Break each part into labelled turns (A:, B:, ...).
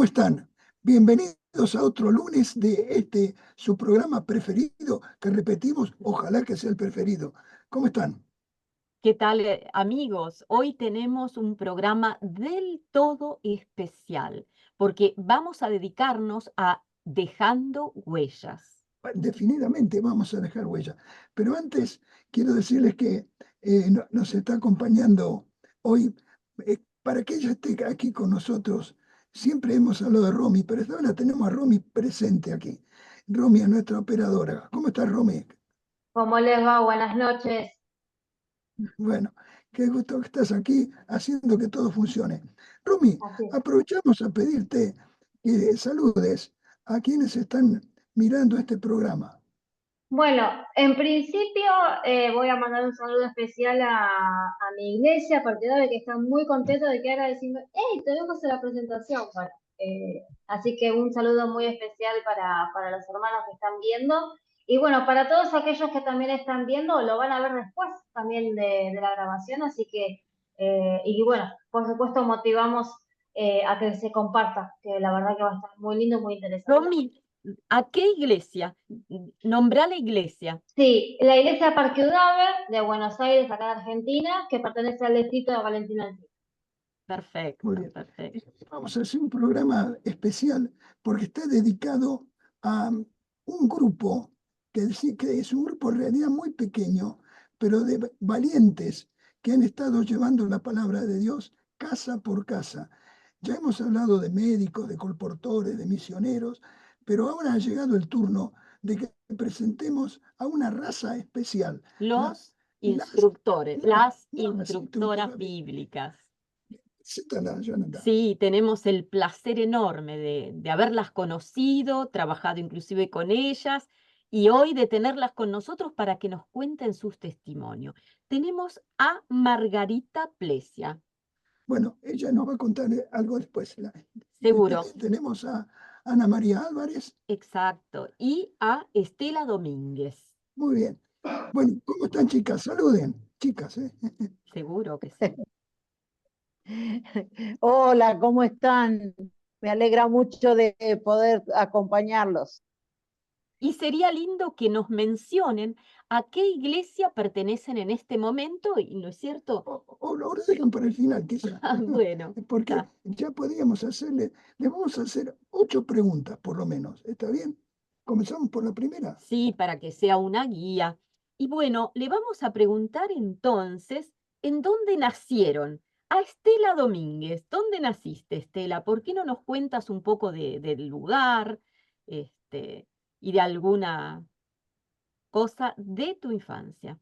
A: ¿Cómo están? Bienvenidos a otro lunes de su programa preferido, que repetimos, ojalá que sea el preferido. ¿Cómo están?
B: ¿Qué tal, amigos? Hoy tenemos un programa del todo especial, porque vamos a dedicarnos a dejando huellas.
A: Definitivamente vamos a dejar huella. Pero antes quiero decirles que nos está acompañando hoy, para que ella esté aquí con nosotros. Siempre hemos hablado de Romy, pero esta vez la tenemos a Romy presente aquí. Romy es nuestra operadora. ¿Cómo estás, Romy?
C: ¿Cómo les va? Buenas noches.
A: Bueno, qué gusto que estás aquí haciendo que todo funcione. Rumi,
C: Así es.
A: aprovechamos a pedirte que saludes a quienes están mirando este programa.
C: Bueno, en principio voy a mandar un saludo especial a mi iglesia partidaria que están muy contentos de que ahora decimos, ¡hey, tenemos que hacer la presentación! Bueno, así que un saludo muy especial para los hermanos que están viendo. Y bueno, para todos aquellos que también están viendo, lo van a ver después también de la grabación. Así que, y bueno, por supuesto motivamos a que se comparta, que la verdad que va a estar muy lindo, muy interesante.
B: Romy, ¿a qué iglesia? Nombrá la iglesia.
C: Sí, la iglesia Parque Udave de Buenos Aires, acá en Argentina, que pertenece al distrito de Valentina Alpina.
A: Muy
B: Perfecto,
A: bien.
B: perfecto.
A: Y vamos a hacer un programa especial porque está dedicado a un grupo que es un grupo en realidad muy pequeño, pero de valientes que han estado llevando la palabra de Dios casa por casa. Ya hemos hablado de médicos, de colportores, de misioneros, pero ahora ha llegado el turno de que presentemos a una raza especial, la-
B: Los
A: las,
B: instructores,
A: las,
B: las
A: las
B: instructoras
A: instructoras
B: bíblicas.
A: Siéntala, Jonathan.
B: Sí, tenemos el placer enorme de haberlas conocido, trabajado inclusive con ellas y hoy de tenerlas con nosotros para que nos cuenten sus testimonios. Tenemos a Margarita Plesia,
A: Bueno, ella nos va a contar algo después.
B: seguro,
A: También tenemos a Ana María Álvarez.
B: exacto, y a Estela Domínguez,
A: Muy bien. Bueno, ¿cómo están, chicas? Saluden, chicas.
B: seguro que sí.
D: Hola, ¿cómo están? Me alegra mucho de poder acompañarlos.
B: Y sería lindo que nos mencionen a qué iglesia pertenecen en este momento, y ¿no es cierto?
A: O lo dejan para el final, quizá.
B: Ah, bueno,
A: Porque
B: está.
A: ya podríamos hacerle, le vamos a hacer 8 preguntas, por lo menos. ¿Está bien? Comenzamos por la primera.
B: Sí, para que sea una guía. Y bueno, le vamos a preguntar entonces, ¿en dónde nacieron? A Estela Domínguez, ¿dónde naciste, Estela? ¿Por qué no nos cuentas un poco del lugar, y de alguna cosa de tu infancia?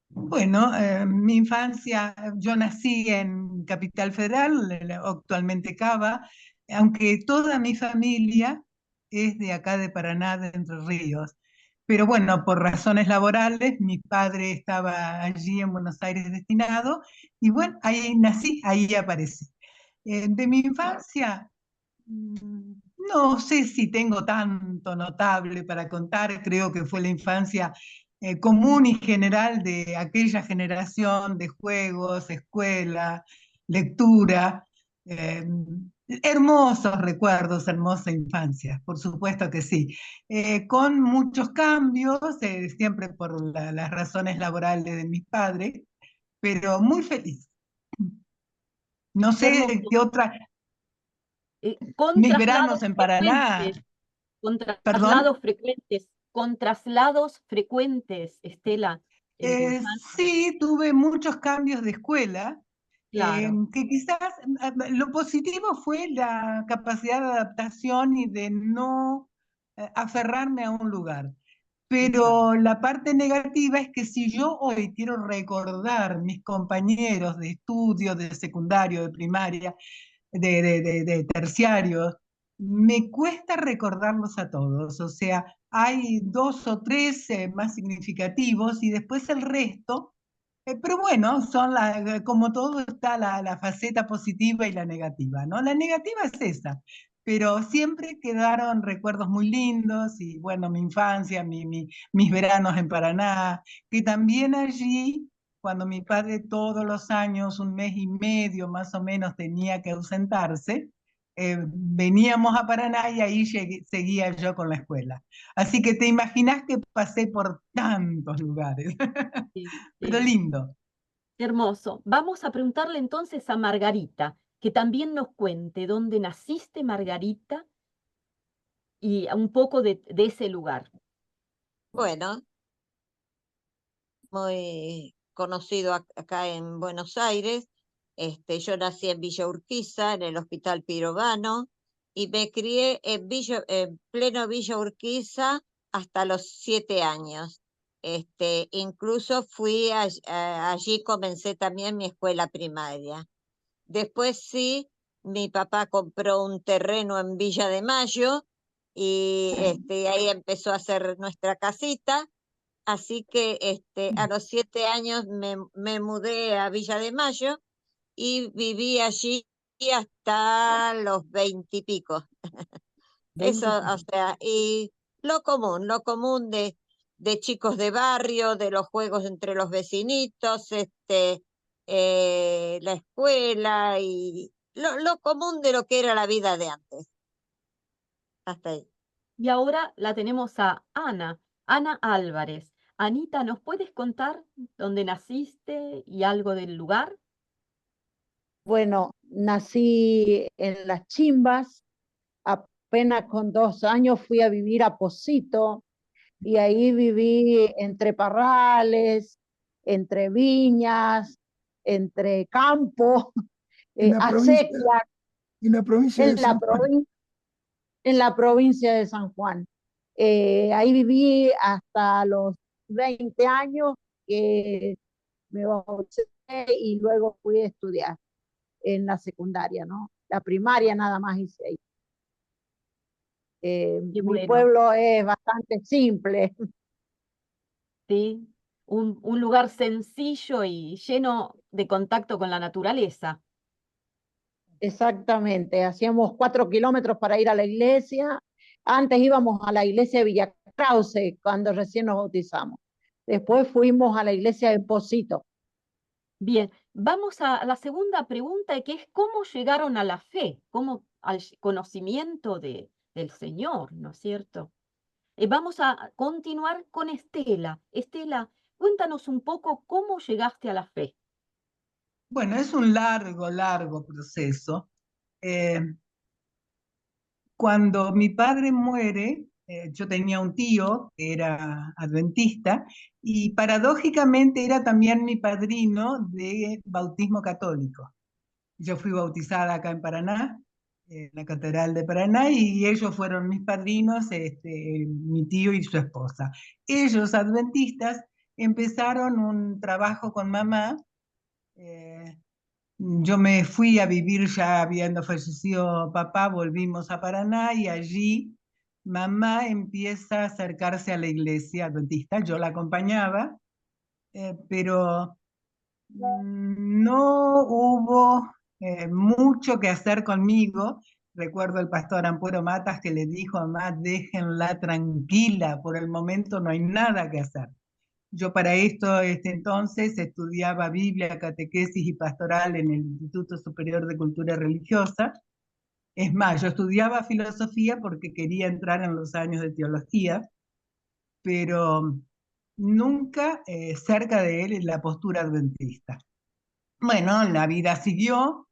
E: Bueno, mi infancia, yo nací en Capital Federal, actualmente Cava, aunque toda mi familia es de acá de Paraná, de Entre Ríos. Pero bueno, por razones laborales, mi padre estaba allí en Buenos Aires destinado y bueno, ahí nací, ahí aparecí. De mi infancia, no sé si tengo tanto notable para contar, creo que fue la infancia común y general de aquella generación de juegos, escuela, lectura, eh, hermosos recuerdos, hermosa infancia, por supuesto que sí. Con muchos cambios, siempre por las razones laborales de mis padres, pero muy feliz. No
B: Qué
E: sé
B: hermoso.
E: qué otra,
B: Con
E: mis
B: traslados
E: veranos en Paraná,
B: frecuentes, con
E: perdón.
B: traslados frecuentes, con traslados frecuentes, Estela, en tu infancia.
E: Sí, tuve muchos cambios de escuela,
B: Claro.
E: que quizás lo positivo fue la capacidad de adaptación y de no aferrarme a un lugar.
B: Exacto.
E: Pero la parte negativa es que si yo hoy quiero recordar mis compañeros de estudio, de secundario, de primaria, de terciarios, me cuesta recordarlos a todos. O sea, hay dos o tres más significativos y después el resto, pero bueno, como todo está la faceta positiva y la negativa, ¿no? La negativa es esa, pero siempre quedaron recuerdos muy lindos y bueno, mi infancia, mis veranos en Paraná, que también allí, cuando mi padre todos los años, un mes y medio más o menos, tenía que ausentarse, veníamos a Paraná y ahí seguía yo con la escuela. Así que te imaginas que pasé por tantos lugares,
B: Sí,
E: pero
B: sí.
E: lindo.
B: Hermoso. Vamos a preguntarle entonces a Margarita, que también nos cuente dónde naciste, Margarita, y un poco de ese lugar.
F: Bueno, muy conocido acá en Buenos Aires. Yo nací en Villa Urquiza, en el Hospital Pirovano, y me crié en pleno Villa Urquiza hasta los 7 años. Incluso allí comencé también mi escuela primaria. Después sí, mi papá compró un terreno en Villa de Mayo y ahí empezó a hacer nuestra casita. Así que a los 7 años me mudé a Villa de Mayo y viví allí hasta los 20 y pico.
B: 20.
F: Eso, o sea, y lo común de chicos de barrio, de los juegos entre los vecinitos, la escuela y lo común de lo que era la vida de antes. Hasta ahí.
B: Y ahora la tenemos a Ana, Ana Álvarez. Anita, ¿nos puedes contar dónde naciste y algo del lugar?
D: Bueno, nací en Las Chimbas, apenas con 2 años fui a vivir a Pocito y ahí viví entre parrales, entre viñas, entre campos,
A: En la provincia,
D: acequias,
A: en la provincia
D: en
A: de
D: la
A: San Juan.
D: en la provincia de San Juan. Ahí viví hasta los 20 años que me bauticé y luego fui a estudiar en la secundaria, ¿no? La primaria nada más hice ahí.
B: Y
D: Mi
B: bueno,
D: pueblo es bastante simple,
B: sí, un lugar sencillo y lleno de contacto con la naturaleza.
D: exactamente. Hacíamos 4 kilómetros para ir a la iglesia. Antes íbamos a la iglesia de Villa Krause cuando recién nos bautizamos. Después fuimos a la iglesia de Pocito.
B: Bien, vamos a la segunda pregunta, que es cómo llegaron a la fe, cómo al conocimiento del Señor, ¿no es cierto? Vamos a continuar con Estela. Estela, cuéntanos un poco cómo llegaste a la fe.
E: Bueno, es un largo, largo proceso. Eh, Cuando mi padre muere, yo tenía un tío que era adventista y paradójicamente era también mi padrino de bautismo católico. Yo fui bautizada acá en Paraná, en la Catedral de Paraná, y ellos fueron mis padrinos, mi tío y su esposa. Ellos, adventistas, empezaron un trabajo con mamá. eh, yo me fui a vivir ya habiendo fallecido papá, volvimos a Paraná y allí mamá empieza a acercarse a la iglesia adventista. Yo la acompañaba, pero no hubo mucho que hacer conmigo. Recuerdo el pastor Ampuero Matas que le dijo a mamá, déjenla tranquila, por el momento no hay nada que hacer. Yo para esto, entonces, estudiaba Biblia, catequesis y pastoral en el Instituto Superior de Cultura Religiosa. Es más, yo estudiaba filosofía porque quería entrar en los años de teología, pero nunca cerca de él en la postura adventista. Bueno, la vida siguió,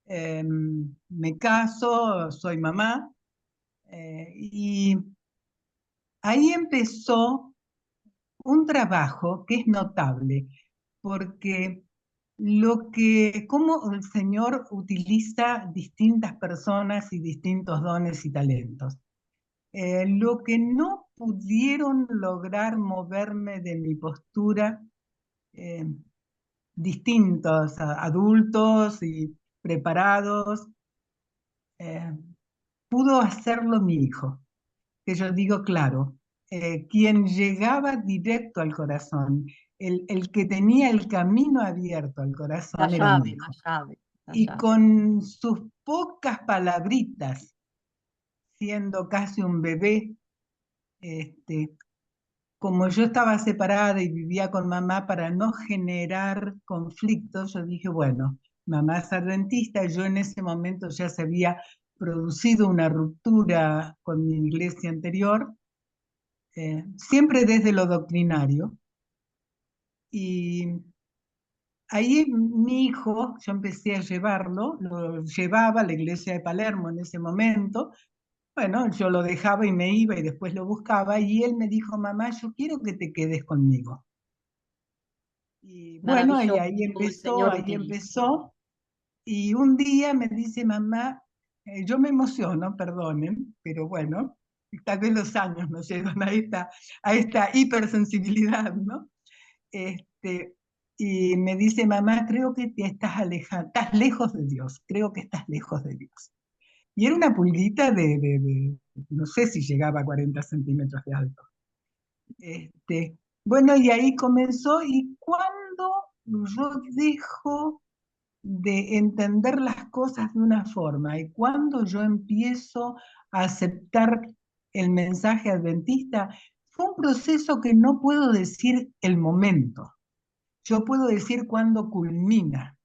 E: me caso, soy mamá, y ahí empezó un trabajo que es notable, porque cómo el Señor utiliza distintas personas y distintos dones y talentos. Lo que no pudieron lograr moverme de mi postura, eh, distintos adultos y preparados, eh, pudo hacerlo mi hijo, que yo digo claro, quien llegaba directo al corazón, el que tenía el camino abierto al
B: La
E: corazón era mi
B: llave, la
E: hijo.
B: llave, la
E: Y
B: llave.
E: con sus pocas palabritas, siendo casi un bebé, como yo estaba separada y vivía con mamá para no generar conflictos, yo dije, bueno, mamá es adventista, yo en ese momento ya sabía producido una ruptura con mi iglesia anterior, siempre desde lo doctrinario. Y ahí mi hijo, yo empecé a llevarlo, lo llevaba a la iglesia de Palermo en ese momento. Bueno, yo lo dejaba y me iba y después lo buscaba y él me dijo, mamá, yo quiero que te quedes conmigo. Y bueno, y
B: Maravilloso
E: ahí
B: como el
E: empezó,
B: Señor
E: ahí
B: utiliza.
E: empezó. Y un día me dice, mamá, yo me emociono, perdonen, pero bueno, tal vez los años nos llevan a esta hipersensibilidad, ¿no? Y me dice, mamá, creo que te estás alejando, estás lejos de Dios, creo que estás lejos de Dios. Y era una pulguita no sé si llegaba a 40 centímetros de alto. Bueno, y ahí comenzó, y cuando yo dejo de entender las cosas de una forma y cuando yo empiezo a aceptar el mensaje adventista, fue un proceso que no puedo decir el momento, yo puedo decir cuándo culmina,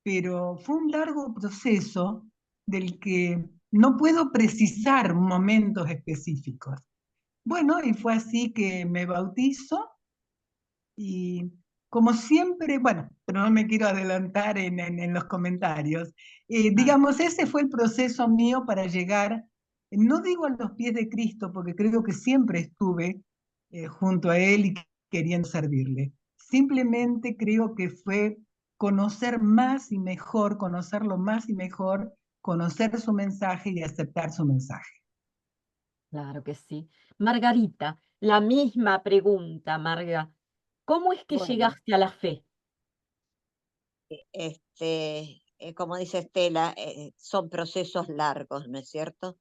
E: pero fue un largo proceso del que no puedo precisar momentos específicos. Bueno, y fue así que me bautizo y como siempre, bueno, pero no me quiero adelantar en los comentarios.
B: Ah,
E: Digamos, ese fue el proceso mío para llegar, no digo a los pies de Cristo, porque creo que siempre estuve junto a Él y queriendo servirle. Simplemente creo que fue conocer más y mejor, conocerlo más y mejor, conocer su mensaje y aceptar su mensaje.
B: claro que sí. Margarita, la misma pregunta, Marga. ¿Cómo es que
F: Bueno,
B: llegaste a la fe?
F: como dice Estela, son procesos largos, ¿no es cierto?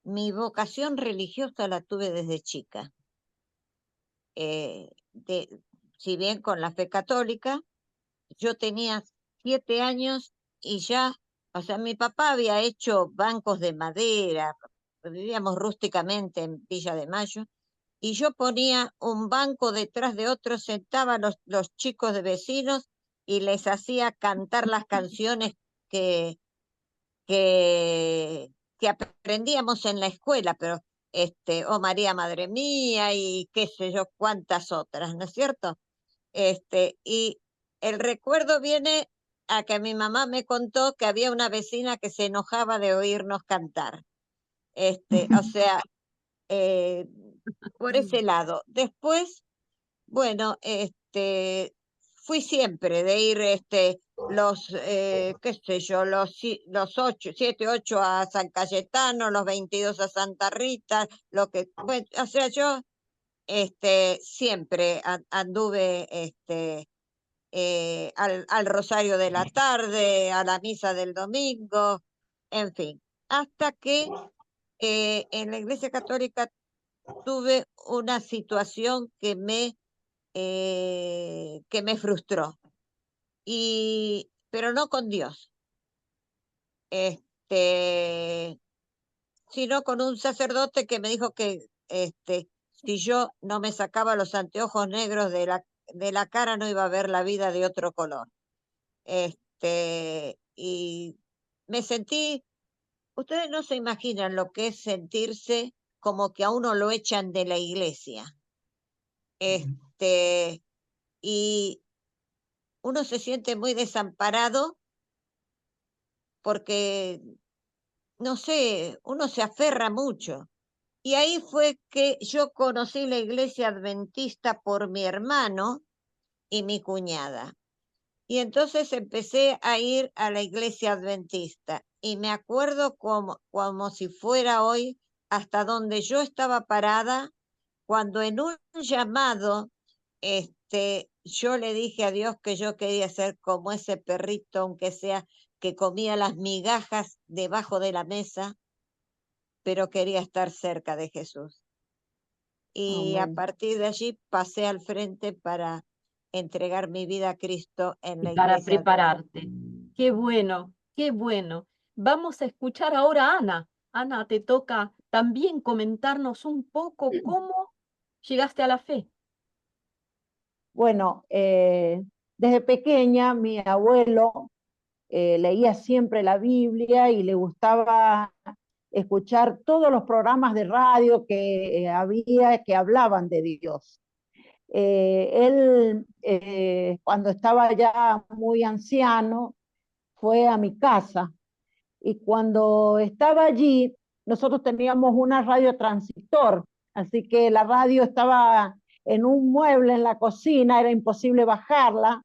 F: Mi vocación religiosa la tuve desde chica. Eh, de, si bien con la fe católica, yo tenía 7 años y ya, o sea, mi papá había hecho bancos de madera, vivíamos rústicamente en Villa de Mayo, y yo ponía un banco detrás de otro, sentaba a los chicos de vecinos y les hacía cantar las canciones que, que aprendíamos en la escuela, pero Oh María, Madre Mía, y qué sé yo, cuántas otras, ¿no es cierto? Y el recuerdo viene a que mi mamá me contó que había una vecina que se enojaba de oírnos cantar. O sea, eh, por ese lado. Después, bueno, fui siempre de ir, qué sé yo, los 7, 8 a San Cayetano, los 22 a Santa Rita, bueno, o sea, yo, siempre anduve, al Rosario de la tarde, a la misa del domingo, en fin, hasta que en la Iglesia Católica tuve una situación que me frustró, pero no con Dios, este, sino con un sacerdote que me dijo que si yo no me sacaba los anteojos negros de la cara no iba a ver la vida de otro color. Y me sentí, ustedes no se imaginan lo que es sentirse como que a uno lo echan de la iglesia. Este, y uno se siente muy desamparado porque, no sé, uno se aferra mucho. Y ahí fue que yo conocí la iglesia adventista por mi hermano y mi cuñada. Y entonces empecé a ir a la iglesia adventista y me acuerdo como si fuera hoy hasta donde yo estaba parada cuando en un llamado yo le dije a Dios que yo quería ser como ese perrito, aunque sea que comía las migajas debajo de la mesa, pero quería estar cerca de Jesús. Y a
D: Amén.
F: partir de allí pasé al frente para entregar mi vida a Cristo en
B: Y
F: la
B: para
F: iglesia.
B: prepararte. Qué bueno, qué bueno. Vamos a escuchar ahora a Ana. Ana, te toca también comentarnos un poco cómo llegaste a la fe.
D: Bueno, desde pequeña mi abuelo leía siempre la Biblia y le gustaba escuchar todos los programas de radio que había que hablaban de Dios. Él, cuando estaba ya muy anciano, fue a mi casa y cuando estaba allí, nosotros teníamos una radio transistor, así que la radio estaba en un mueble en la cocina, era imposible bajarla,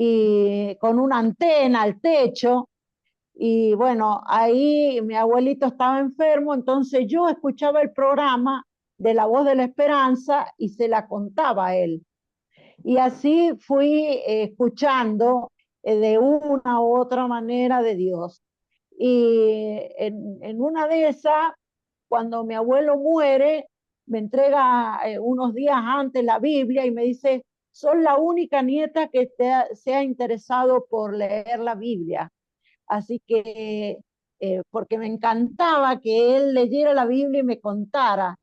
D: y con una antena al techo, y bueno, ahí mi abuelito estaba enfermo, entonces yo escuchaba el programa de La Voz de la Esperanza y se la contaba a él. Y así fui escuchando de una u otra manera de Dios. Y en una de esas, cuando mi abuelo muere, me entrega unos días antes la Biblia y me dice, sos la única nieta que se ha interesado por leer la Biblia. Así que, porque me encantaba que él leyera la Biblia y me contara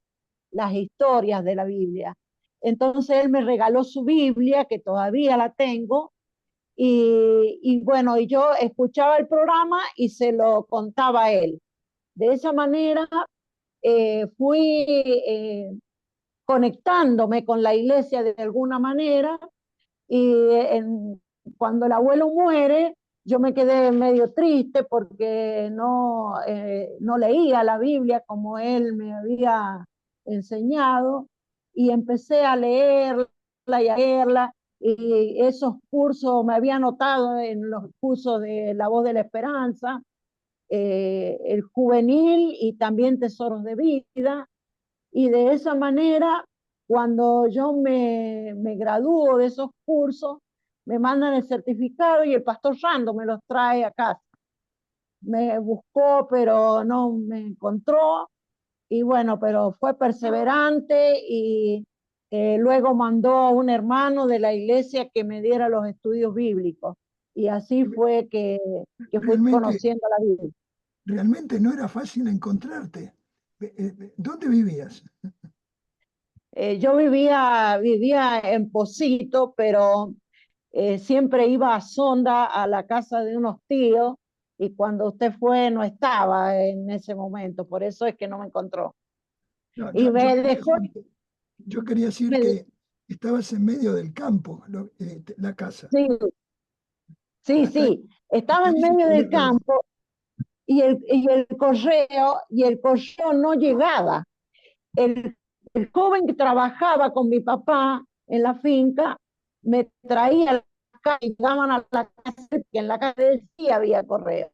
D: las historias de la Biblia. Entonces él me regaló su Biblia, que todavía la tengo, y bueno, y yo escuchaba el programa y se lo contaba a él. De esa manera fui conectándome con la iglesia de alguna manera, y cuando el abuelo muere, yo me quedé medio triste porque no leía la Biblia como él me había enseñado, y empecé a leerla y a leerla, y esos cursos me había anotado en los cursos de La Voz de la Esperanza, el juvenil y también Tesoros de Vida, y de esa manera, cuando yo me gradúo de esos cursos, me mandan el certificado y el pastor Rando me los trae a casa. Me buscó, pero no me encontró, y bueno, pero fue perseverante, y luego mandó a un hermano de la iglesia que me diera los estudios bíblicos. Y así fue que fui
A: Realmente,
D: conociendo la Biblia.
A: realmente no era fácil encontrarte. ¿Dónde vivías?
D: Yo vivía en Pocito, pero siempre iba a Sonda a la casa de unos tíos, y cuando usted fue no estaba en ese momento, por eso es que no me encontró.
A: No,
D: Y me dejó,
A: yo quería decir
D: me-
A: que estabas en medio del campo, la casa.
D: sí, sí,
A: Hasta,
D: sí, estaba
A: hasta
D: en
A: ahí se
D: medio
A: podía
D: del
A: perder.
D: campo, y el correo no llegaba. El, el joven que trabajaba con mi papá en la finca me traía acá y llegaban a la casa, que en la casa de él sí había correo.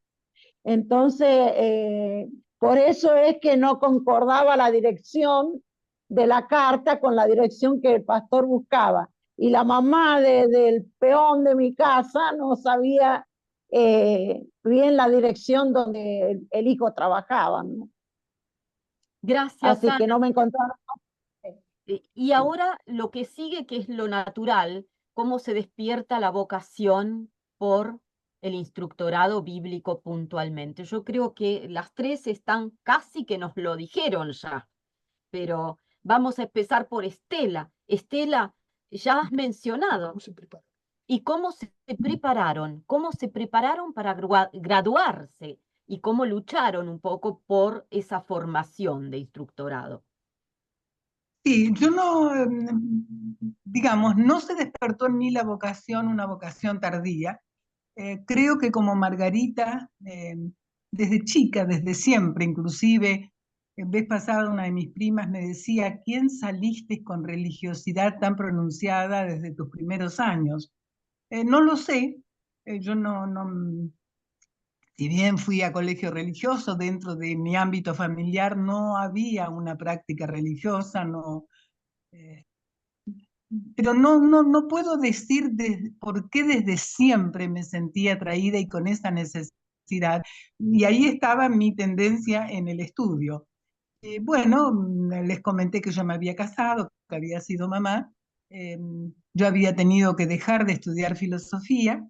D: Entonces, por eso es que no concordaba la dirección de la carta con la dirección que el pastor buscaba. Y la mamá del peón de mi casa no sabía bien la dirección donde el hijo trabajaba, ¿no?
B: Gracias,
D: Así que
B: Ana.
D: no me encontraron.
B: Y ahora lo que sigue, que es lo natural, cómo se despierta la vocación por el instructorado bíblico puntualmente. Yo creo que las tres están casi que nos lo dijeron ya, pero vamos a empezar por Estela. Estela, ya has mencionado.
A: ¿Cómo se prepara?
B: ¿Y cómo se prepararon? ¿Cómo se prepararon para graduarse? ¿Y cómo lucharon un poco por esa formación de instructorado?
E: Sí, yo no, digamos, no se despertó en mí la vocación, una vocación tardía. Creo que como Margarita, desde chica, desde siempre, inclusive, vez pasada una de mis primas me decía, ¿quién saliste con religiosidad tan pronunciada desde tus primeros años? No lo sé, yo si bien fui a colegio religioso, dentro de mi ámbito familiar no había una práctica religiosa, no, eh, pero no puedo decir por qué desde siempre me sentía atraída y con esa necesidad. Y ahí estaba mi tendencia en el estudio. Bueno, les comenté que yo me había casado, que había sido mamá. Yo había tenido que dejar de estudiar filosofía,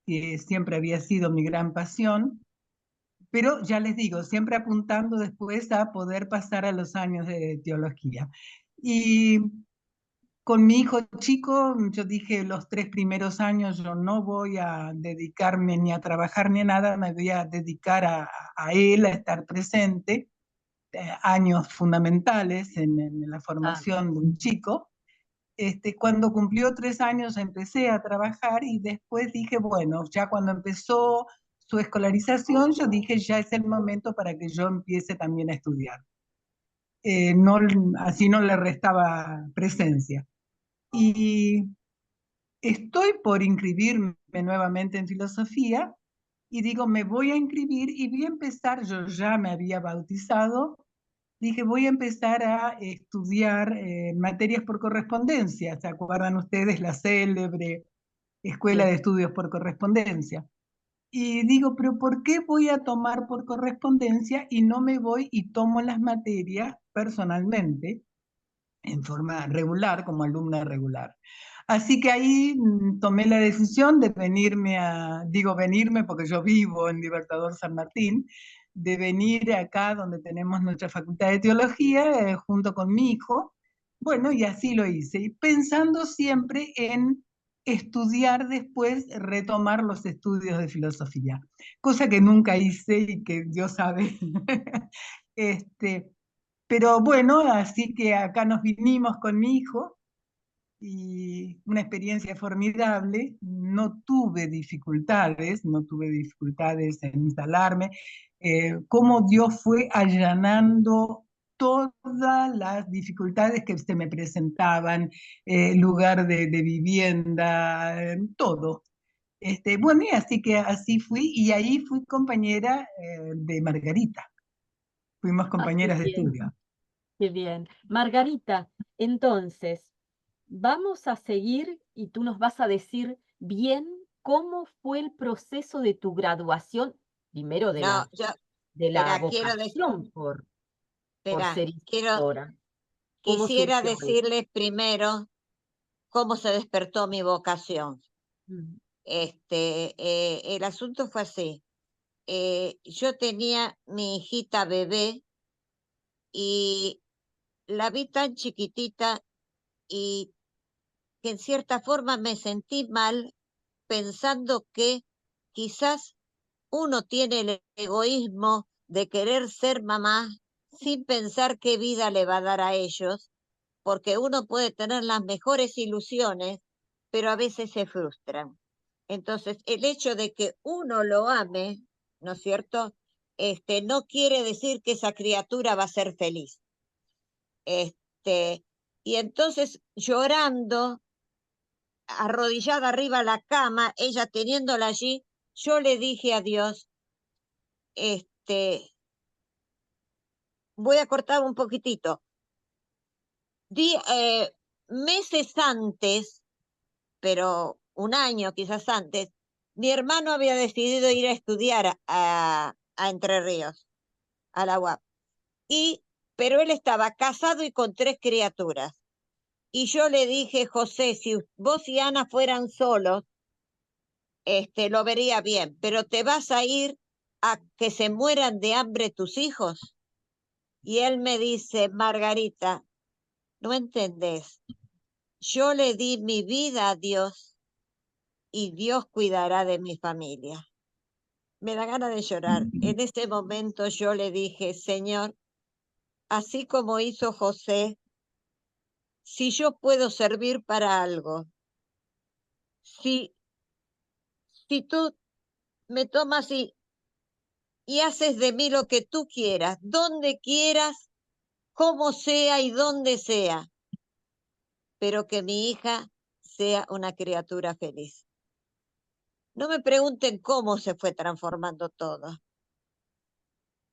E: que siempre había sido mi gran pasión, pero ya les digo, siempre apuntando después a poder pasar a los años de teología. Y con mi hijo chico, yo dije los 3 primeros años yo no voy a dedicarme ni a trabajar ni a nada, me voy a dedicar a él, a estar presente, años fundamentales en la
B: Ah,
E: formación de un chico. Cuando cumplió 3 años empecé a trabajar y después dije, bueno, ya cuando empezó su escolarización, yo dije, ya es el momento para que yo empiece también a estudiar. No, así no le restaba presencia. Y estoy por inscribirme nuevamente en filosofía y digo, me voy a inscribir y voy a empezar, yo ya me había bautizado, dije, voy a empezar a estudiar materias por correspondencia. ¿Se acuerdan ustedes la célebre Escuela
B: sí,
E: de Estudios por Correspondencia? Y digo, pero ¿por qué voy a tomar por correspondencia y no me voy y tomo las materias personalmente en forma regular, como alumna regular? Así que ahí tomé la decisión de venirme digo venirme porque yo vivo en Libertador San Martín, de venir acá donde tenemos nuestra Facultad de Teología junto con mi hijo. Bueno, y así lo hice, y pensando siempre en estudiar después, retomar los estudios de filosofía, cosa que nunca hice y que Dios sabe. este, pero bueno, así que acá nos vinimos con mi hijo y una experiencia formidable. No tuve dificultades en instalarme. Cómo Dios fue allanando todas las dificultades que se me presentaban, lugar de vivienda, todo. Bueno, y así que así fui, y ahí fui compañera de Margarita. Fuimos
B: ah, qué
E: compañeras de
B: bien,
E: estudio.
B: qué bien. Margarita, entonces, vamos a seguir y tú nos vas a decir bien cómo fue el proceso de tu graduación, primero
F: No, yo,
B: de la
F: espera, quiero
B: vocación por
F: espera,
B: ser historiadora. ¿Cómo
F: quisiera
B: surgió eso?
F: decirles primero cómo se despertó mi vocación.
B: Mm,
F: El asunto fue así. Yo tenía mi hijita bebé y la vi tan chiquitita y que en cierta forma me sentí mal pensando que quizás uno tiene el egoísmo de querer ser mamá sin pensar qué vida le va a dar a ellos, porque uno puede tener las mejores ilusiones, pero a veces se frustran. Entonces, el hecho de que uno lo ame, ¿no es cierto? No quiere decir que esa criatura va a ser feliz. Este, y entonces, llorando, arrodillada arriba de la cama, ella teniéndola allí, yo le dije a Dios, este, voy a cortar un poquitito. Meses antes, pero un año quizás antes, mi hermano había decidido ir a estudiar a Entre Ríos, a la UAP. Pero él estaba casado y con 3 criaturas. Y yo le dije, José, si vos y Ana fueran solos, lo vería bien, pero te vas a ir a que se mueran de hambre tus hijos. Y él me dice, Margarita, no entendés. Yo le di mi vida a Dios y Dios cuidará de mi familia. Me da ganas de llorar. En ese momento yo le dije, Señor, así como hizo José, si yo puedo servir para algo, si, si tú me tomas y haces de mí lo que tú quieras, donde quieras, como sea y donde sea, pero que mi hija sea una criatura feliz. No me pregunten cómo se fue transformando todo.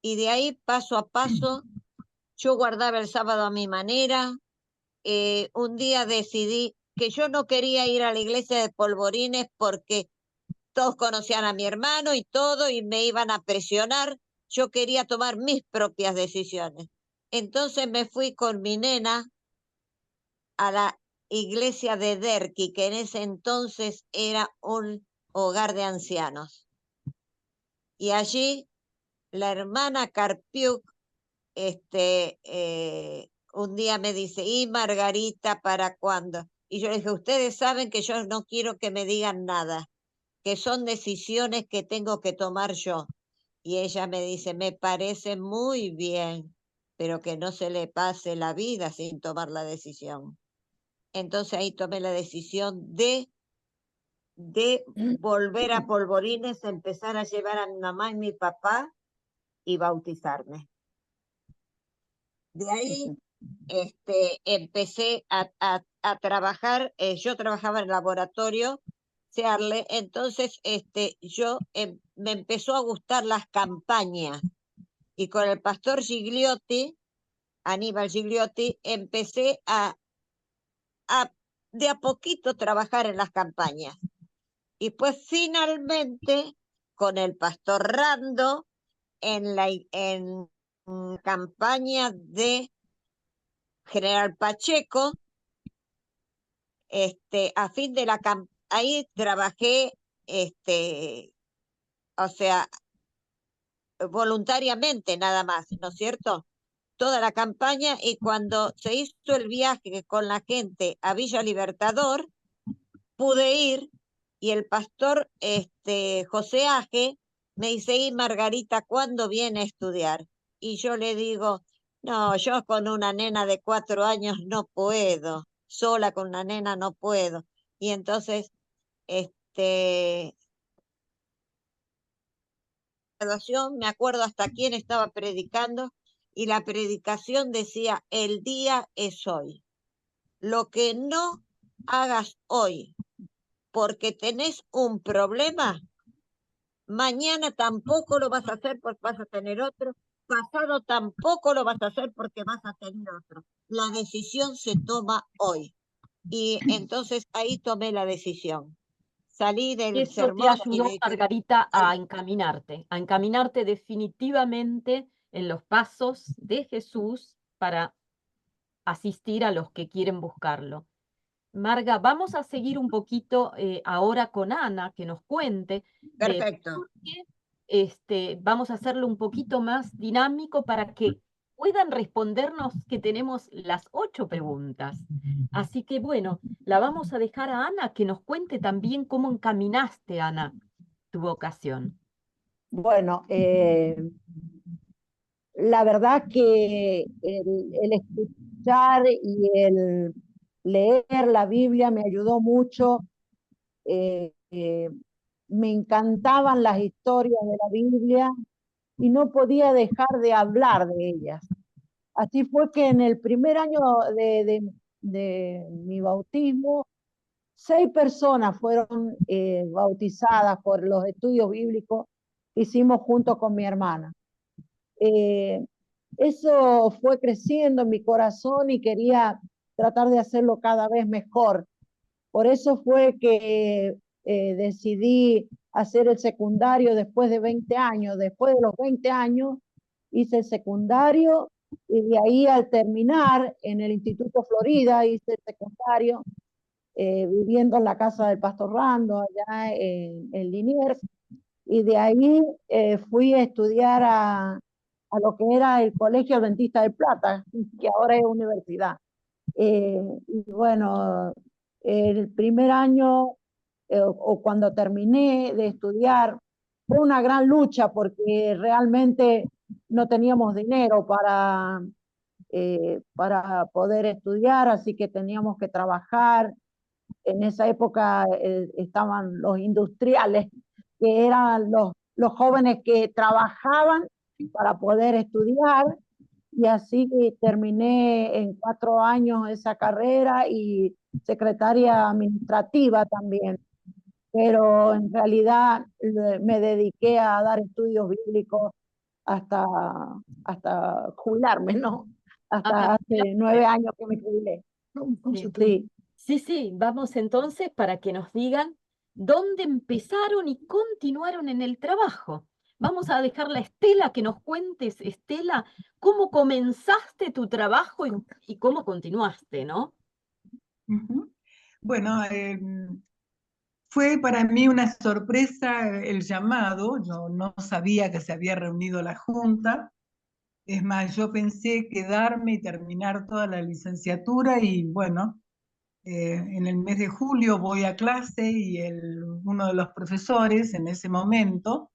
F: Y de ahí, paso a paso, yo guardaba el sábado a mi manera. Un día decidí que yo no quería ir a la iglesia de Polvorines porque todos conocían a mi hermano y todo y me iban a presionar. Yo quería tomar mis propias decisiones. Entonces me fui con mi nena a la iglesia de Derqui, que en ese entonces era un hogar de ancianos. Y allí la hermana Carpiuk un día me dice, ¿y Margarita para cuándo? Y yo le dije, ustedes saben que yo no quiero que me digan nada, que son decisiones que tengo que tomar yo. Y ella me dice, me parece muy bien, pero que no se le pase la vida sin tomar la decisión. Entonces ahí tomé la decisión de volver a Polvorines, empezar a llevar a mi mamá y mi papá y bautizarme. De ahí empecé a trabajar, yo trabajaba en el laboratorio Searle, entonces me empezó a gustar las campañas y con el pastor Gigliotti, Aníbal Gigliotti, empecé de a poquito trabajar en las campañas. Y pues finalmente con el pastor Rando en campaña de General Pacheco, a fin de la ahí trabajé, o sea, voluntariamente nada más, ¿no es cierto? Toda la campaña, y cuando se hizo el viaje con la gente a Villa Libertador, pude ir, y el pastor José Aje me dice, y Margarita, ¿cuándo viene a estudiar? Y yo le digo, no, yo con una nena de 4 años no puedo, sola con una nena no puedo. Y entonces, graduación, me acuerdo hasta quién estaba predicando, y la predicación decía, el día es hoy. Lo que no hagas hoy porque tenés un problema, mañana tampoco lo vas a hacer porque vas a tener otro, pasado tampoco lo vas a hacer porque vas a tener otro. La decisión se toma hoy. Y entonces ahí tomé la decisión. Salí del
B: Eso te
F: sermón y
B: ayudó,
F: dije,
B: Margarita, a encaminarte definitivamente en los pasos de Jesús para asistir a los que quieren buscarlo. Marga, vamos a seguir un poquito ahora con Ana, que nos cuente
F: perfecto.
B: por qué vamos a hacerlo un poquito más dinámico para que puedan respondernos, que tenemos las 8 preguntas. Así que bueno, la vamos a dejar a Ana que nos cuente también cómo encaminaste, Ana, tu vocación.
D: Bueno, la verdad que el escuchar y el leer la Biblia me ayudó mucho. eh, eh, Me encantaban las historias de la Biblia y no podía dejar de hablar de ellas. Así fue que en el primer año de mi bautismo, 6 personas fueron bautizadas por los estudios bíblicos que hicimos junto con mi hermana. Eh, Eso fue creciendo en mi corazón y quería tratar de hacerlo cada vez mejor. Por eso fue que decidí hacer el secundario después de 20 años. Después de los 20 años hice el secundario y de ahí al terminar en el Instituto Florida hice el secundario viviendo en la casa del pastor Rando allá en Liniers. Y de ahí fui a estudiar a lo que era el Colegio Adventista de Plata, que ahora es universidad. Y bueno, el primer año o cuando terminé de estudiar fue una gran lucha porque realmente no teníamos dinero para poder estudiar, así que teníamos que trabajar. En esa época estaban los industriales, que eran los jóvenes que trabajaban para poder estudiar, y así terminé en 4 años esa carrera y secretaria administrativa también. Pero en realidad me dediqué a dar estudios bíblicos hasta, hasta jubilarme, ¿no?
B: Hasta
D: Hasta hace 9
B: jubilarte.
D: años que me jubilé.
A: Vamos
B: Sí.
A: a tener-
D: Sí.
B: Sí, vamos entonces para que nos digan dónde empezaron y continuaron en el trabajo. Vamos a dejarle a Estela que nos cuentes, Estela, cómo comenzaste tu trabajo y cómo continuaste, ¿no?
E: Ujú. Bueno, fue para mí una sorpresa el llamado. Yo no sabía que se había reunido la Junta. Es más, yo pensé quedarme y terminar toda la licenciatura y bueno, en el mes de julio voy a clase y uno de los profesores en ese momento,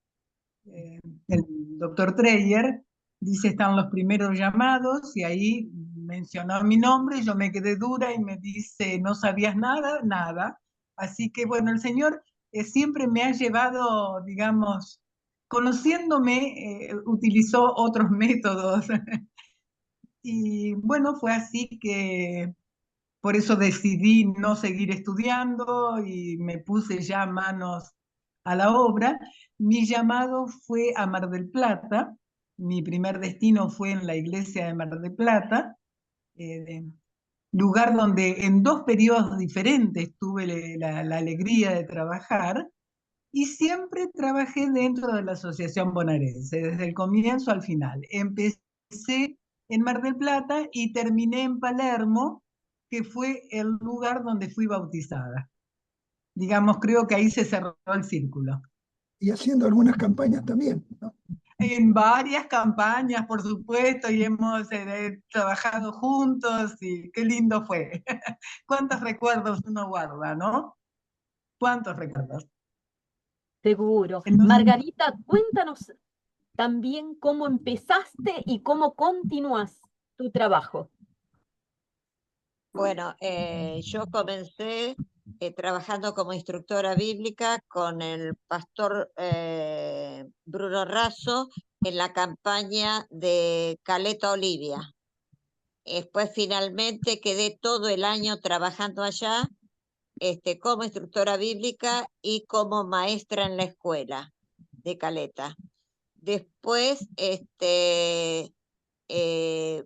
E: el doctor Treyer, dice están los primeros llamados y ahí mencionó mi nombre, yo me quedé dura y me dice, ¿no sabías nada? Nada. Así que bueno, el Señor siempre me ha llevado, digamos, conociéndome, utilizó otros métodos. Y bueno, fue así que por eso decidí no seguir estudiando y me puse ya manos a la obra. Mi llamado fue a Mar del Plata. Mi primer destino fue en la iglesia de Mar del Plata, lugar donde en 2 periodos diferentes tuve la alegría de trabajar y siempre trabajé dentro de la Asociación Bonaerense, desde el comienzo al final. Empecé en Mar del Plata y terminé en Palermo, que fue el lugar donde fui bautizada. Digamos, creo que ahí se cerró el círculo.
A: Y haciendo algunas campañas también, ¿no?
E: En varias campañas, por supuesto, y hemos trabajado juntos y qué lindo fue. Cuántos recuerdos uno guarda, ¿no? Cuántos recuerdos.
B: Seguro.
E: Entonces,
B: Margarita, cuéntanos también cómo empezaste y cómo continúas tu trabajo.
F: Bueno, yo comencé trabajando como instructora bíblica con el pastor Bruno Razo en la campaña de Caleta Olivia. Después finalmente quedé todo el año trabajando allá como instructora bíblica y como maestra en la escuela de Caleta. Después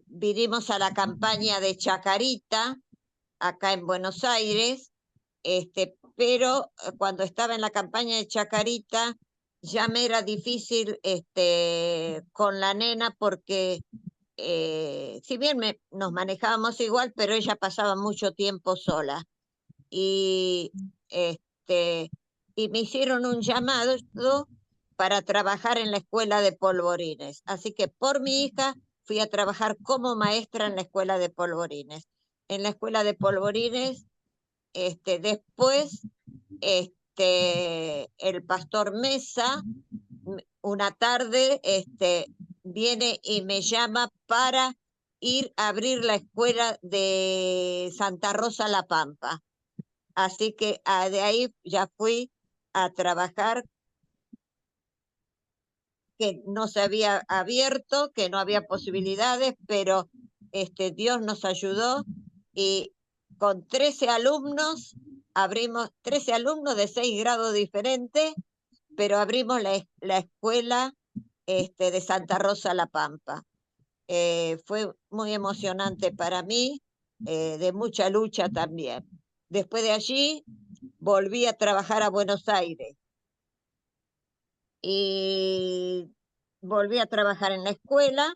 F: vinimos a la campaña de Chacarita, acá en Buenos Aires, pero cuando estaba en la campaña de Chacarita ya me era difícil con la nena porque si bien nos manejábamos igual, pero ella pasaba mucho tiempo sola. Y, y me hicieron un llamado para trabajar en la escuela de Polvorines. Así que por mi hija fui a trabajar como maestra en la escuela de Polvorines. En la escuela de Polvorines, después, el pastor Mesa, una tarde, viene y me llama para ir a abrir la escuela de Santa Rosa La Pampa. Así que de ahí ya fui a trabajar, que no se había abierto, que no había posibilidades, pero Dios nos ayudó y con 13 alumnos, abrimos 13 alumnos de 6 grados diferentes, pero abrimos la escuela de Santa Rosa La Pampa. Fue muy emocionante para mí, de mucha lucha también. Después de allí volví a trabajar a Buenos Aires y volví a trabajar en la escuela.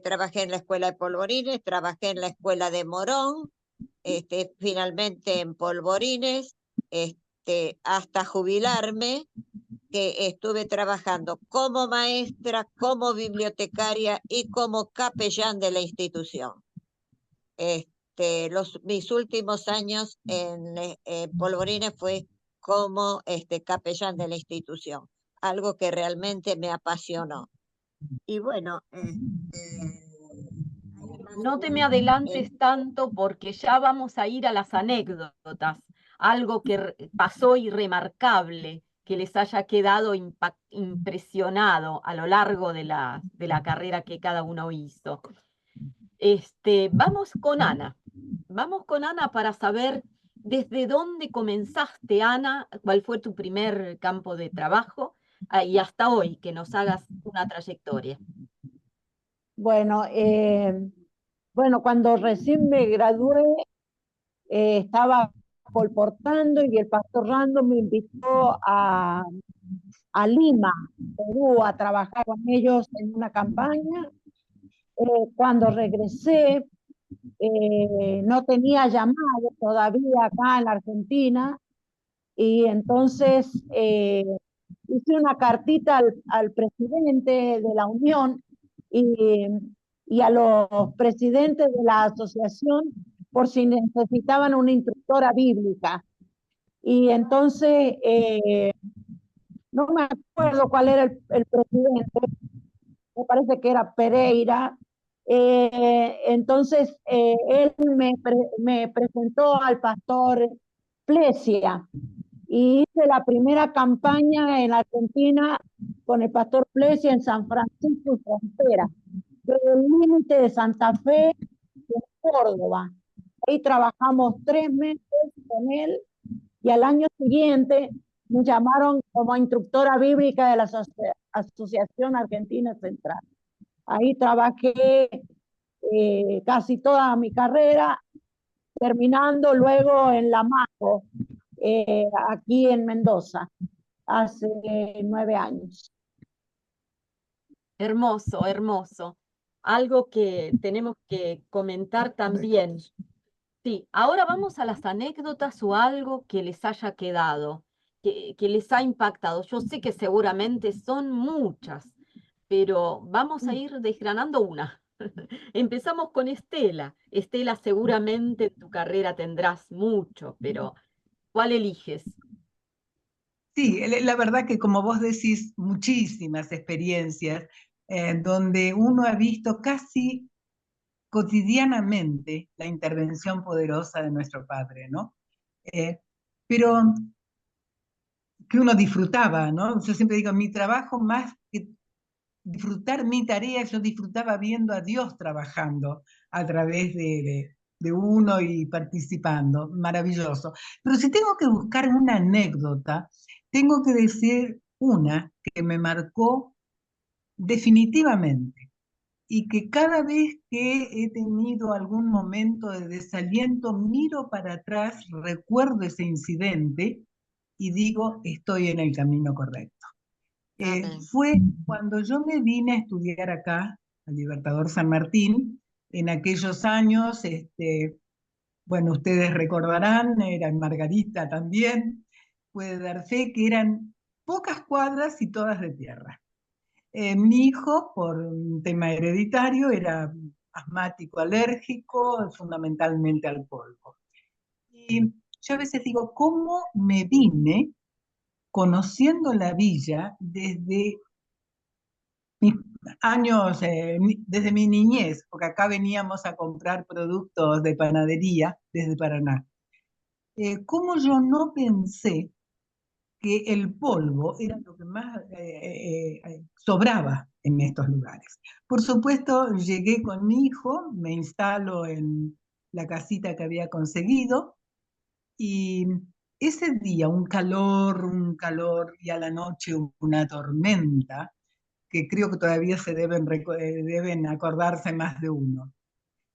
F: Trabajé en la escuela de Polvorines, trabajé en la escuela de Morón, finalmente en Polvorines, hasta jubilarme, que estuve trabajando como maestra, como bibliotecaria y como capellán de la institución. Mis últimos años en Polvorines fue como capellán de la institución, algo que realmente me apasionó. Y bueno,
B: No te me adelantes tanto porque ya vamos a ir a las anécdotas, algo que pasó irremarcable, que les haya quedado impresionado a lo largo de la carrera que cada uno hizo. Vamos con Ana. Vamos con Ana para saber desde dónde comenzaste, Ana, cuál fue tu primer campo de trabajo, y hasta hoy, que nos hagas una trayectoria.
D: Bueno, cuando recién me gradué, estaba colportando y el pastor Rando me invitó a Lima, Perú, a trabajar con ellos en una campaña. Cuando regresé, no tenía llamado todavía acá en la Argentina y entonces hice una cartita al presidente de la Unión y, y a los presidentes de la asociación por si necesitaban una instructora bíblica. Y entonces, no me acuerdo cuál era el presidente, me parece que era Pereira. Entonces, él me presentó al pastor Plesia y hice la primera campaña en Argentina con el pastor Plesia en San Francisco y Frontera, desde el límite de Santa Fe y Córdoba. Ahí trabajamos 3 meses con él y al año siguiente me llamaron como instructora bíblica de la Asociación Argentina Central. Ahí trabajé casi toda mi carrera, terminando luego en la MACO, aquí en Mendoza, hace 9 años.
B: Hermoso, hermoso. Algo que tenemos que comentar también. Sí, ahora vamos a las anécdotas o algo que les haya quedado, que les ha impactado. Yo sé que seguramente son muchas, pero vamos a ir desgranando una. Empezamos con Estela. Estela, seguramente en tu carrera tendrás mucho, pero ¿cuál eliges?
E: Sí, la verdad que como vos decís, muchísimas experiencias donde uno ha visto casi cotidianamente la intervención poderosa de nuestro Padre, ¿no? Pero que uno disfrutaba, ¿no? Yo siempre digo, mi trabajo más que disfrutar mi tarea, yo disfrutaba viendo a Dios trabajando a través de uno y participando, maravilloso. Pero si tengo que buscar una anécdota, tengo que decir una que me marcó definitivamente y que cada vez que he tenido algún momento de desaliento, miro para atrás, recuerdo ese incidente y digo, estoy en el camino correcto. Fue cuando yo me vine a estudiar acá, al Libertador San Martín, en aquellos años, bueno, ustedes recordarán, era en Margarita también, puede dar fe que eran pocas cuadras y todas de tierra. Mi hijo, por un tema hereditario, era asmático, alérgico, fundamentalmente al polvo. Y yo a veces digo, ¿cómo me vine conociendo la villa desde mis años, desde mi niñez, porque acá veníamos a comprar productos de panadería desde Paraná? ¿Cómo yo no pensé que el polvo era lo que más sobraba en estos lugares? Por supuesto, llegué con mi hijo, me instalo en la casita que había conseguido, y ese día un calor, y a la noche una tormenta, que creo que todavía se deben acordarse más de uno.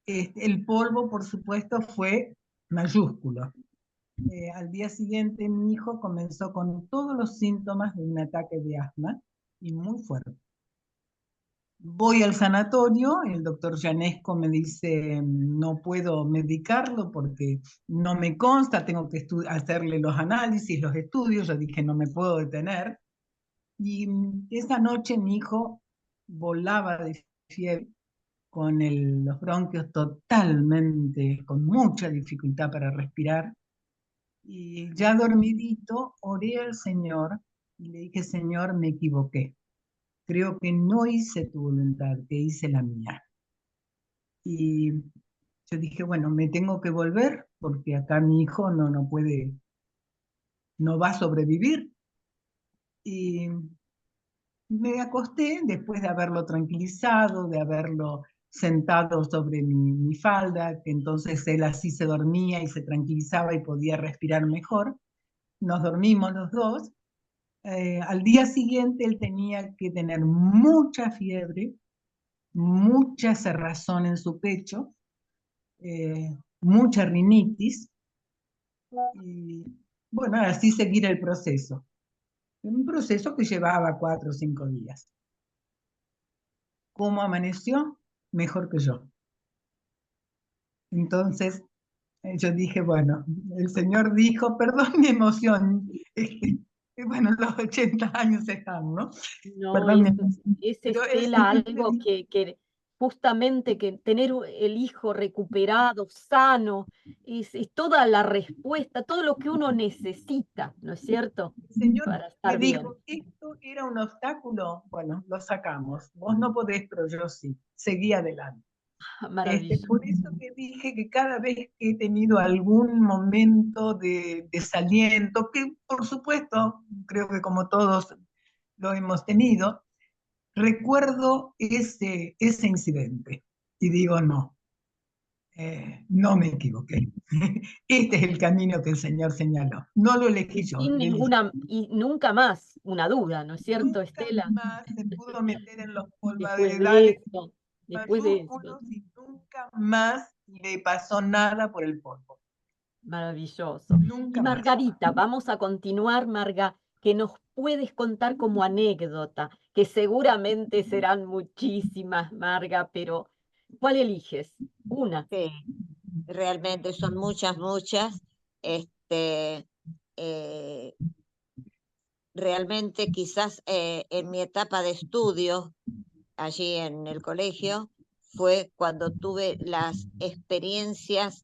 E: El polvo, por supuesto, fue mayúsculo. Al día siguiente mi hijo comenzó con todos los síntomas de un ataque de asma y muy fuerte. Voy al sanatorio, el doctor Llanesco me dice, no puedo medicarlo porque no me consta, tengo que hacerle los análisis, los estudios. Yo dije, no me puedo detener. Y esa noche mi hijo volaba de fiebre, con los bronquios totalmente, con mucha dificultad para respirar. Y ya dormidito, oré al Señor y le dije, Señor, me equivoqué. Creo que no hice tu voluntad, que hice la mía. Y yo dije, bueno, me tengo que volver porque acá mi hijo no puede, no va a sobrevivir. Y me acosté después de haberlo tranquilizado, de haberlo sentado sobre mi falda, que entonces él así se dormía y se tranquilizaba y podía respirar mejor. Nos dormimos los dos. Al día siguiente él tenía que tener mucha fiebre, mucha cerrazón en su pecho, mucha rinitis, y bueno, así seguir el proceso. Un proceso que llevaba 4 o 5 días. ¿Cómo amaneció? Mejor que yo. Entonces, yo dije, bueno, el Señor dijo, perdón mi emoción, bueno, los 80 años están, ¿no?
B: No,
E: Perdón,
B: es
E: pero
B: Estela algo que justamente que tener el hijo recuperado, sano, es toda la respuesta, todo lo que uno necesita, ¿no es cierto?
E: el Señor
B: Para
E: me
B: estar bien.
E: dijo, esto era un obstáculo, bueno, lo sacamos, vos no podés, pero yo sí, seguí adelante.
B: Maravilloso.
E: Por eso que dije que cada vez que he tenido algún momento de desaliento, que por supuesto, creo que como todos lo hemos tenido, recuerdo ese incidente y digo, no, no me equivoqué. Este es el camino que el Señor señaló. No lo elegí yo.
B: Sin ninguna, y nunca más una duda, ¿no es cierto,
E: Nunca
B: Estela?
E: más se pudo meter en los
B: Después de
E: polvaderal
B: eso, después de eso.
E: mayúsculos y nunca más le pasó nada por el polvo.
B: Maravilloso. Y
E: Nunca más.
B: Margarita, vamos a continuar, Marga, que nos puedes contar como anécdota, que seguramente serán muchísimas, Marga, pero ¿cuál eliges? Una.
F: Sí, realmente son muchas, muchas. Eh, Realmente quizás en mi etapa de estudio, allí en el colegio, fue cuando tuve las experiencias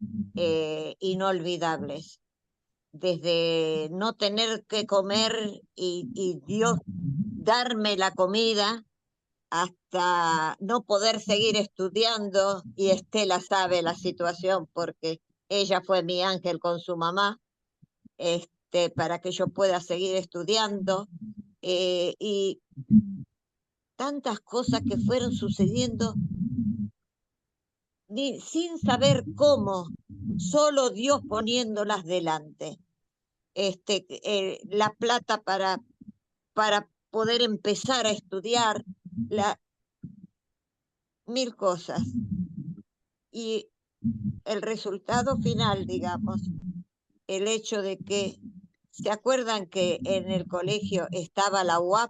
F: inolvidables, desde no tener que comer y Dios darme la comida, hasta no poder seguir estudiando, y Estela sabe la situación porque ella fue mi ángel con su mamá, para que yo pueda seguir estudiando, y tantas cosas que fueron sucediendo sin saber cómo, solo Dios poniéndolas delante. La plata para poder empezar a estudiar, mil cosas. Y el resultado final, digamos, el hecho de que, ¿se acuerdan que en el colegio estaba la UAP,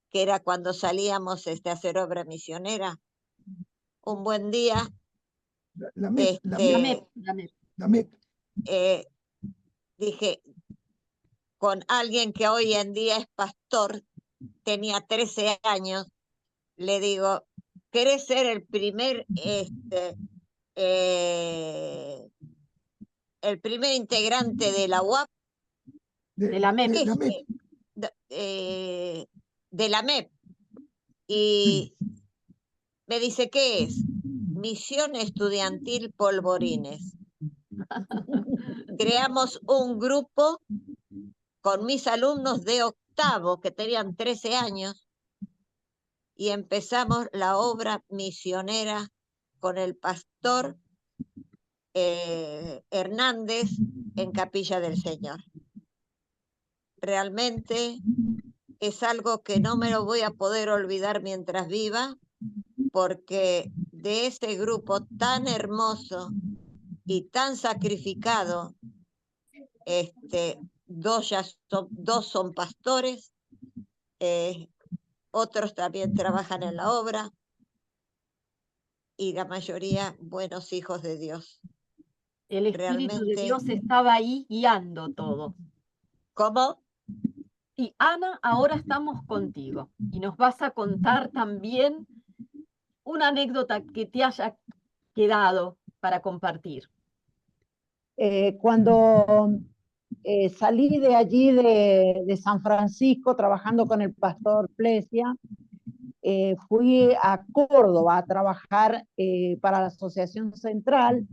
F: que era cuando salíamos a hacer obra misionera? Un buen día,
A: La MEP, la MEP, la MEP.
F: dije, con alguien que hoy en día es pastor, tenía 13 años, le digo, ¿querés ser el primer integrante de la UAP?
B: De la MEP.
A: La MEP.
F: De la MEP. Y me dice, ¿qué es? Misión Estudiantil Polvorines. Creamos un grupo con mis alumnos de octavo, que tenían 13 años, y empezamos la obra misionera con el pastor Hernández en Capilla del Señor. Realmente es algo que no me lo voy a poder olvidar mientras viva, porque de ese grupo tan hermoso y tan sacrificado, dos son pastores, otros también trabajan en la obra, y la mayoría buenos hijos de Dios.
B: El Espíritu de
F: Realmente.
B: Dios estaba ahí guiando todo.
F: ¿Cómo?
B: Y Ana, ahora estamos contigo y nos vas a contar también una anécdota que te haya quedado para compartir.
D: Cuando salí de allí de San Francisco trabajando con el pastor Plesia, fui a Córdoba a trabajar para la Asociación Central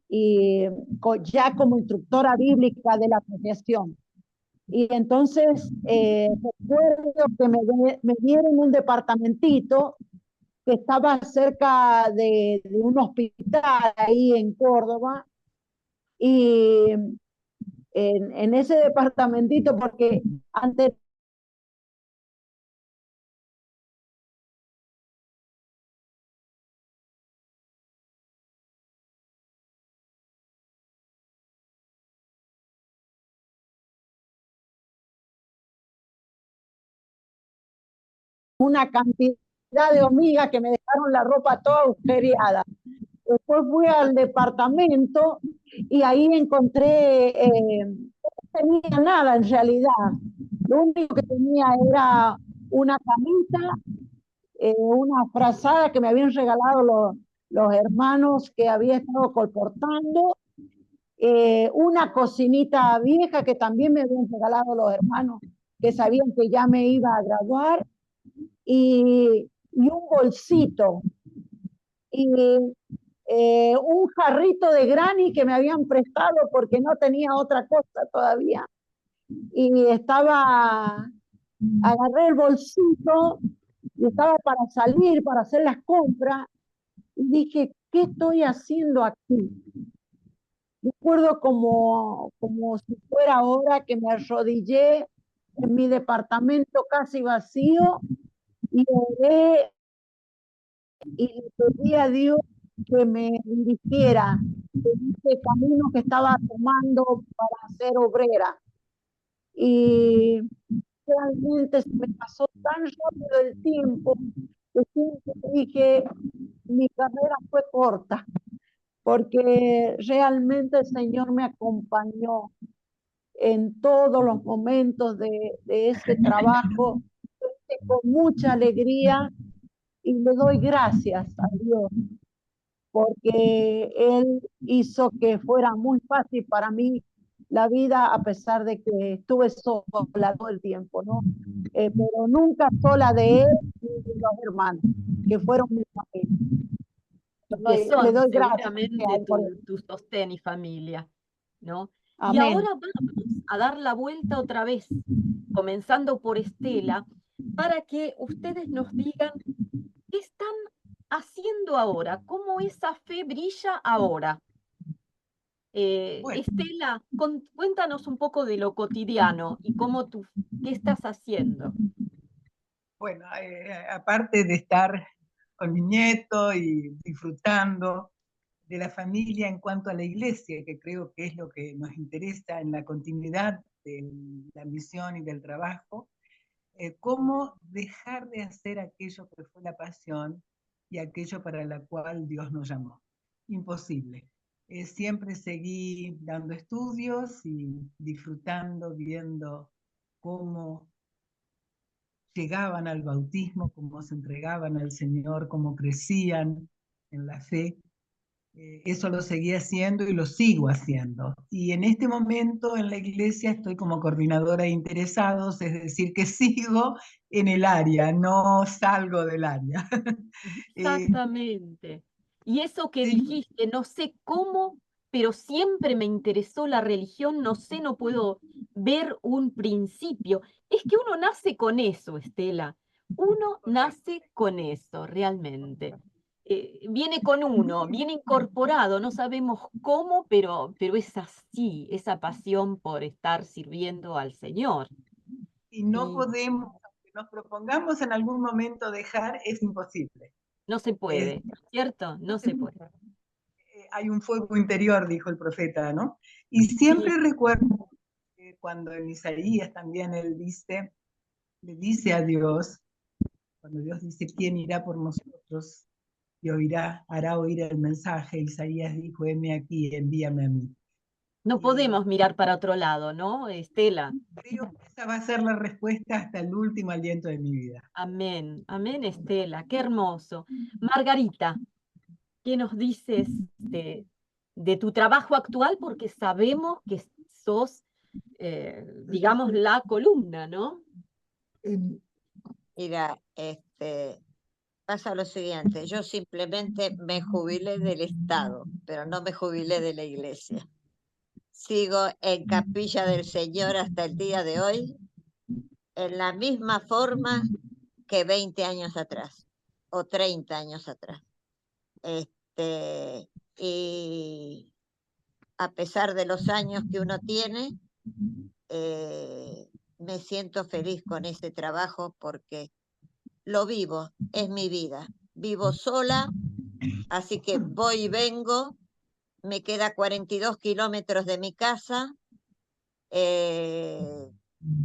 D: y ya como instructora bíblica de la asociación. Y entonces recuerdo que me dieron un departamentito que estaba cerca de un hospital ahí en Córdoba, y en ese departamentito, porque antes una cantidad de hormigas que me dejaron la ropa toda agujereada. Después fui al departamento y ahí encontré tenía nada en realidad. Lo único que tenía era una camita, una frazada que me habían regalado los hermanos que había estado colportando, una cocinita vieja que también me habían regalado los hermanos que sabían que ya me iba a graduar, y un bolsito, y un jarrito de granny que me habían prestado porque no tenía otra cosa todavía. Y agarré el bolsito y estaba para salir, para hacer las compras, y dije, ¿qué estoy haciendo aquí? Recuerdo como si fuera ahora que me arrodillé en mi departamento casi vacío y oré y le pedí a Dios que me dirigiera en ese camino que estaba tomando para ser obrera. Y realmente se me pasó tan rápido el tiempo que siempre dije, mi carrera fue corta, porque realmente el Señor me acompañó en todos los momentos de ese trabajo, con mucha alegría, y le doy gracias a Dios, porque Él hizo que fuera muy fácil para mí la vida, a pesar de que estuve sola todo el tiempo, ¿no? Pero nunca sola de Él ni de los hermanos, que fueron mi familia.
B: Y que
D: Le
B: son
D: doy gracias
B: seguramente
D: a Él por eso.
B: tu sostén y familia, ¿no? Y
D: Amén.
B: ahora vamos a dar la vuelta otra vez, comenzando por Estela, para que ustedes nos digan qué están haciendo ahora, cómo esa fe brilla ahora.
E: Bueno,
B: Estela, cuéntanos un poco de lo cotidiano y qué estás haciendo.
E: bueno, aparte de estar con mi nieto y disfrutando de la familia en cuanto a la iglesia, que creo que es lo que nos interesa en la continuidad de la misión y del trabajo, cómo dejar de hacer aquello que fue la pasión y aquello para la cual Dios nos llamó. Imposible. Siempre seguí dando estudios y disfrutando, viendo cómo llegaban al bautismo, cómo se entregaban al Señor, cómo crecían en la fe. Eso lo seguí haciendo y lo sigo haciendo. Y en este momento en la iglesia estoy como coordinadora de interesados, es decir, que sigo en el área, no salgo del área.
B: Exactamente. Y eso que
E: Sí,
B: dijiste, no sé cómo, pero siempre me interesó la religión, no sé, no puedo ver un principio. Es que uno nace con eso, Estela. Uno nace con eso, realmente. Viene con uno, viene incorporado, no sabemos cómo, pero es así, esa pasión por estar sirviendo al Señor.
E: y no
B: Y
E: podemos, aunque nos propongamos en algún momento dejar, es imposible.
B: no se puede, ¿cierto? No se puede.
E: Hay un fuego interior, dijo el profeta, ¿no? Y
B: Sí,
E: siempre recuerdo que cuando en Isaías también él dice, le dice a Dios, cuando Dios dice, ¿quién irá por nosotros? Y hará oír el mensaje. Isaías dijo, heme aquí, envíame a mí.
B: no
E: Y
B: podemos mirar para otro lado, ¿no, Estela?
E: creo que esa va a ser la respuesta hasta el último aliento de mi vida.
B: Amén, amén, Estela, qué hermoso. Margarita, ¿qué nos dices de tu trabajo actual? Porque sabemos que sos, digamos, la columna, ¿no?
A: En-
F: Mira, pasa lo siguiente, yo simplemente me jubilé del Estado, pero no me jubilé de la iglesia. Sigo en Capilla del Señor hasta el día de hoy, en la misma forma que 20 años atrás, o 30 años atrás. Y a pesar de los años que uno tiene, me siento feliz con ese trabajo porque lo vivo, es mi vida. Vivo sola, así que voy y vengo, me queda 42 kilómetros de mi casa,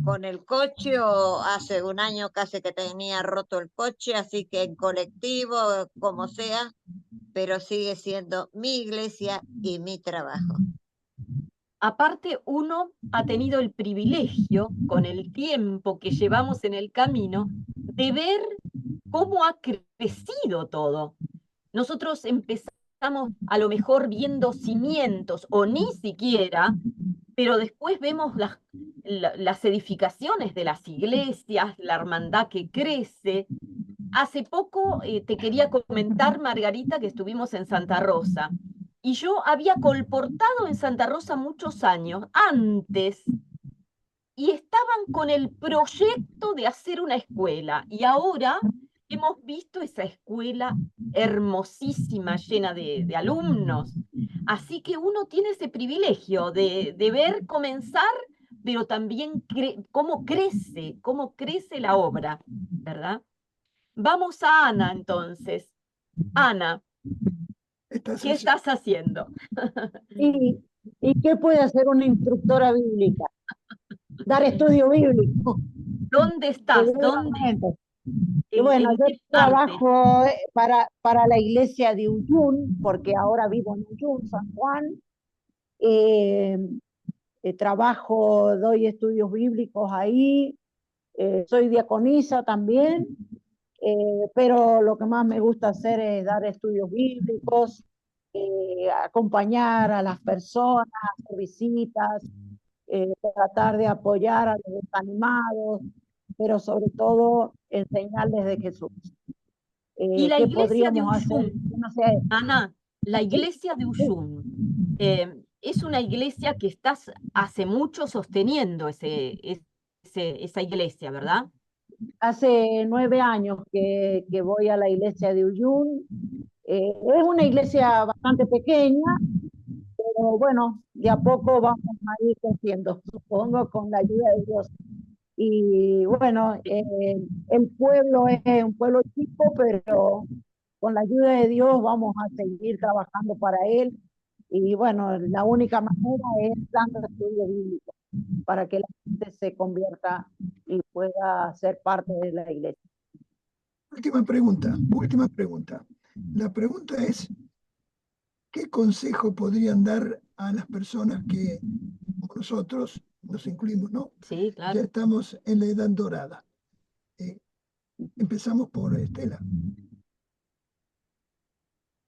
F: con el coche, o hace un año casi que tenía roto el coche, así que en colectivo, como sea, pero sigue siendo mi iglesia y mi trabajo.
B: aparte uno ha tenido el privilegio, con el tiempo que llevamos en el camino, de ver cómo ha crecido todo. Nosotros empezamos a lo mejor viendo cimientos o ni siquiera, pero después vemos las edificaciones de las iglesias, la hermandad que crece. Hace poco te quería comentar, Margarita, que estuvimos en Santa Rosa. Y yo había colportado en Santa Rosa muchos años antes y estaban con el proyecto de hacer una escuela. Y ahora hemos visto esa escuela hermosísima, llena de alumnos. Así que uno tiene ese privilegio de ver comenzar, pero también cómo crece la obra, ¿verdad? Vamos a Ana entonces. Ana,
A: Estás
B: ¿qué
A: así.
B: estás haciendo?
D: ¿Y, y qué puede hacer una instructora bíblica? Dar estudio bíblico,
B: ¿Dónde estás? ¿Dónde?
D: seguramente. Y bueno,
B: ¿En
D: yo
B: qué parte?
D: trabajo para la iglesia de Uyun, porque ahora vivo en Uyun, San Juan. Eh, Trabajo, doy estudios bíblicos ahí. Soy diaconisa también, pero lo que más me gusta hacer es dar estudios bíblicos, acompañar a las personas, hacer visitas, tratar de apoyar a los desanimados, pero sobre todo enseñarles de Jesús.
B: Y la
D: ¿Qué
B: iglesia de
D: podríamos hacer?
B: Uyun,
D: No sé,
B: Ana, la iglesia de Uyun, es una iglesia que estás hace mucho sosteniendo esa iglesia, ¿verdad?
D: hace 9 años que voy a la iglesia de Uyun. Es una iglesia bastante pequeña, pero bueno, de a poco vamos a ir creciendo, supongo, con la ayuda de Dios. Y bueno, el pueblo es un pueblo chico, pero con la ayuda de Dios vamos a seguir trabajando para él. Y bueno, la única manera es dando estudio bíblico para que la gente se convierta y pueda ser parte de la iglesia.
A: Última pregunta, última pregunta. La pregunta es, ¿qué consejo podrían dar a las personas que, como nosotros, nos incluimos, ¿no?
B: Sí,
A: Ya
B: claro.
A: estamos en la edad dorada. Empezamos por Estela.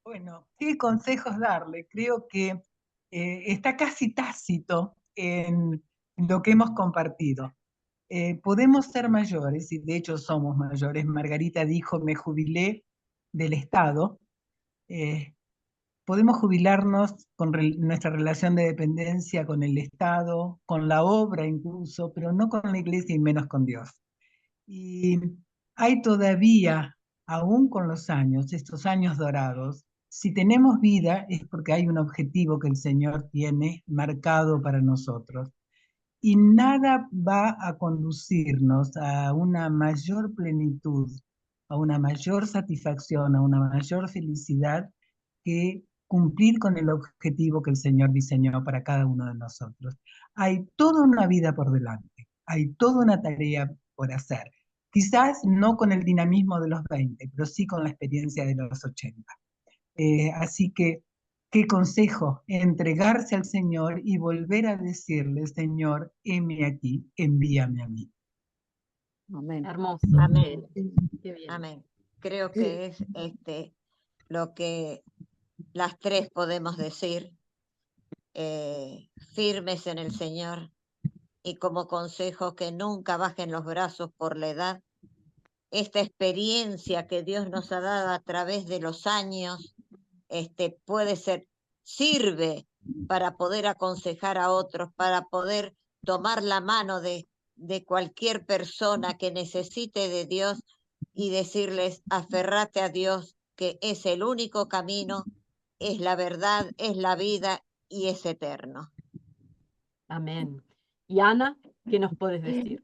E: Bueno, ¿qué consejos darle? Creo que está casi tácito en lo que hemos compartido. Podemos ser mayores, y de hecho somos mayores. Margarita dijo, me jubilé del Estado. Podemos jubilarnos con nuestra relación de dependencia con el Estado, con la obra incluso, pero no con la iglesia y menos con Dios. Y hay todavía, aún con los años, estos años dorados, si tenemos vida es porque hay un objetivo que el Señor tiene marcado para nosotros. Y nada va a conducirnos a una mayor plenitud, a una mayor satisfacción, a una mayor felicidad que cumplir con el objetivo que el Señor diseñó para cada uno de nosotros. Hay toda una vida por delante, hay toda una tarea por hacer. Quizás no con el dinamismo de los 20, pero sí con la experiencia de los 80. Así que, ¿qué consejo? Entregarse al Señor y volver a decirle, Señor, heme aquí, envíame a mí.
D: Amén.
B: Hermoso,
F: Amén.
B: qué bien.
F: Amén. Creo que es lo que las tres podemos decir, firmes en el Señor, y como consejo que nunca bajen los brazos por la edad. Esta experiencia que Dios nos ha dado a través de los años, puede ser, sirve para poder aconsejar a otros, para poder tomar la mano de cualquier persona que necesite de Dios y decirles, aferrate a Dios, que es el único camino, es la verdad, es la vida y es eterno.
B: Amén. Y Ana, ¿qué nos puedes decir?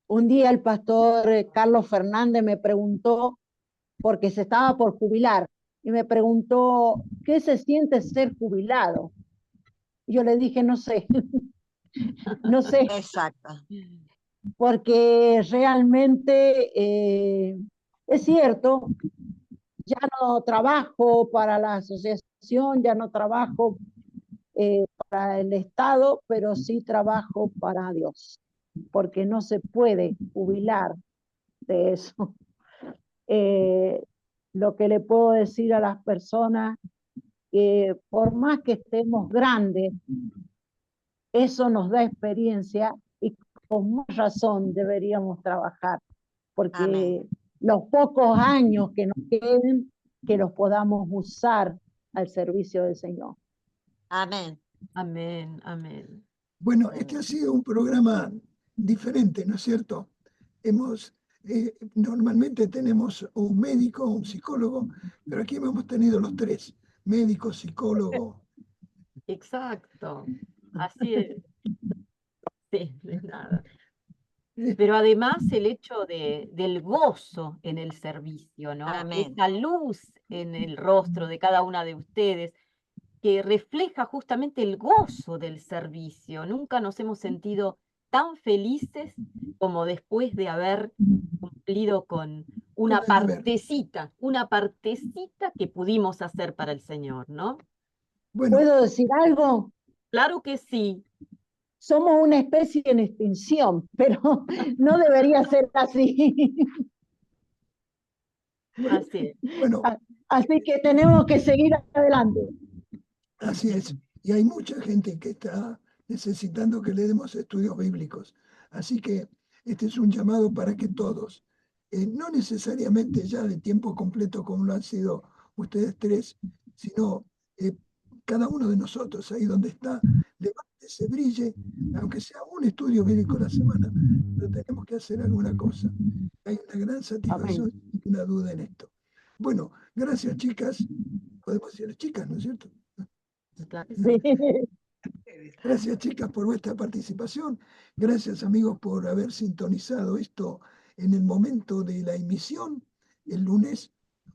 D: Un día el pastor Carlos Fernández me preguntó, porque se estaba por jubilar, y me preguntó, ¿qué se siente ser jubilado? Yo le dije, no sé, no sé,
F: Exacto.
D: porque realmente es cierto, ya no trabajo para la asociación, ya no trabajo para el Estado, pero sí trabajo para Dios, porque no se puede jubilar de eso. Lo que le puedo decir a las personas, que por más que estemos grandes, eso nos da experiencia y con más razón deberíamos trabajar, porque
F: Amén.
D: los pocos años que nos queden, que los podamos usar al servicio del Señor.
F: Amén.
B: Amén, amén.
A: Bueno, este ha sido un programa diferente, ¿no es cierto? Normalmente tenemos un médico, un psicólogo, pero aquí hemos tenido los tres, médico, psicólogo.
B: Exacto. Así es. Sí, de nada. Pero además el hecho del gozo en el servicio, ¿no?
F: Amén.
B: Esa luz en el rostro de cada una de ustedes que refleja justamente el gozo del servicio. Nunca nos hemos sentido tan felices como después de haber cumplido con una
A: Con el deber.
B: partecita que pudimos hacer para el Señor, ¿no?
A: Bueno,
D: ¿Puedo decir algo?
B: Claro que sí.
D: Somos una especie en extinción, pero no debería ser así.
A: bueno,
B: Así es.
A: bueno,
D: Así que tenemos que seguir adelante.
A: así es. Y hay mucha gente que está necesitando que le demos estudios bíblicos. Así que este es un llamado para que todos, no necesariamente ya de tiempo completo como lo han sido ustedes tres, sino cada uno de nosotros ahí donde está, levántese, brille, aunque sea un estudio bíblico a la semana, pero tenemos que hacer alguna cosa. Hay una gran satisfacción
D: Amén.
A: y una duda en esto. Bueno, gracias chicas, podemos decirles chicas, ¿no es cierto?
B: Claro que
D: Sí.
B: sí.
A: Gracias chicas por vuestra participación, gracias amigos por haber sintonizado esto en el momento de la emisión, el lunes,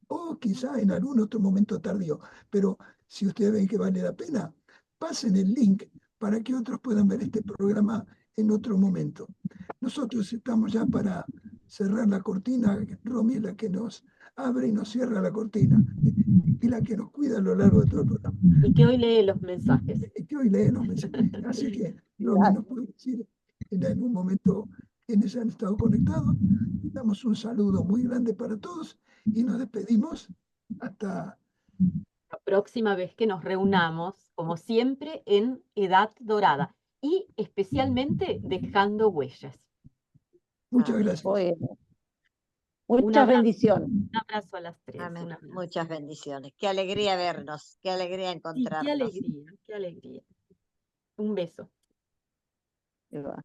A: o quizá en algún otro momento tardío, pero si ustedes ven que vale la pena, pasen el link para que otros puedan ver este programa en otro momento. Nosotros estamos ya para cerrar la cortina, Romy es la que nos abre y nos cierra la cortina, y la que nos cuida a lo largo de todo el programa.
B: Y que hoy lee los mensajes.
A: Que hoy lee los mensajes. Así que, Romy, nos puede decir en algún momento quienes han estado conectados. Damos un saludo muy grande para todos y nos despedimos hasta
B: La próxima vez que nos reunamos, como siempre, en Edad Dorada y especialmente dejando huellas.
A: muchas
F: Amén.
A: gracias.
D: Bueno,
B: Un
D: muchas
B: abrazo,
D: bendiciones.
B: un abrazo a las tres.
F: Amén.
B: Un abrazo.
F: Muchas bendiciones. Qué alegría vernos. Qué alegría
B: Sí,
F: encontrarnos.
B: qué alegría, qué alegría. Un beso.
D: Ahí va.